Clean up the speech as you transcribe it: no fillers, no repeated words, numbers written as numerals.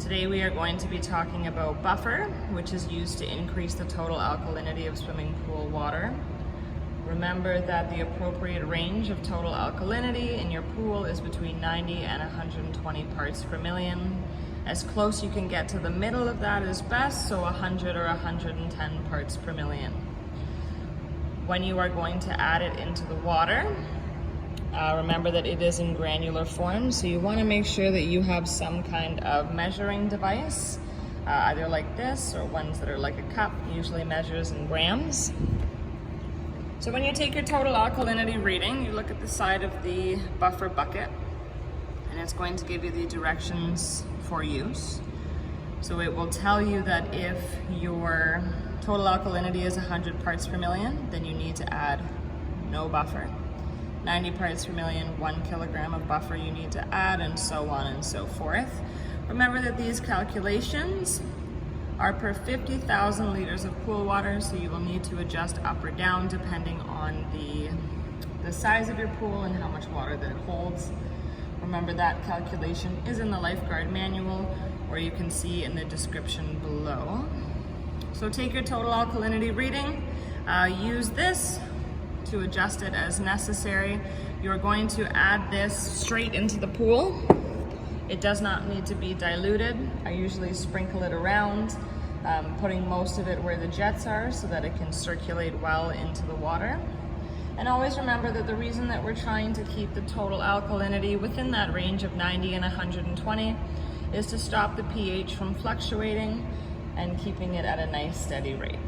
Today we are going to be talking about buffer, which is used to increase the total alkalinity of swimming pool water. Remember that the appropriate range of total alkalinity in your pool is between 90 and 120 parts per million. As close you can get to the middle of that is best, so 100 or 110 parts per million. When you are going to add it into the water, remember that it is in granular form, so you want to make sure that you have some kind of measuring device, either like this or ones that are like a cup, usually measures in grams. So when you take your total alkalinity reading, you look at the side of the buffer bucket, and it's going to give you the directions for use. So it will tell you that if your total alkalinity is 100 parts per million, then you need to add no buffer. 90 parts per million, 1 kilogram of buffer you need to add, and so on and so forth. Remember that these calculations are per 50,000 liters of pool water, so you will need to adjust up or down depending on the size of your pool and how much water that it holds. Remember that calculation is in the lifeguard manual, or you can see in the description below. So take your total alkalinity reading, use this to adjust it as necessary. You're going to add this straight into the pool. It does not need to be diluted. I usually sprinkle it around, putting most of it where the jets are so that it can circulate well into the water. And always remember that the reason that we're trying to keep the total alkalinity within that range of 90 and 120 is to stop the pH from fluctuating and keeping it at a nice steady rate.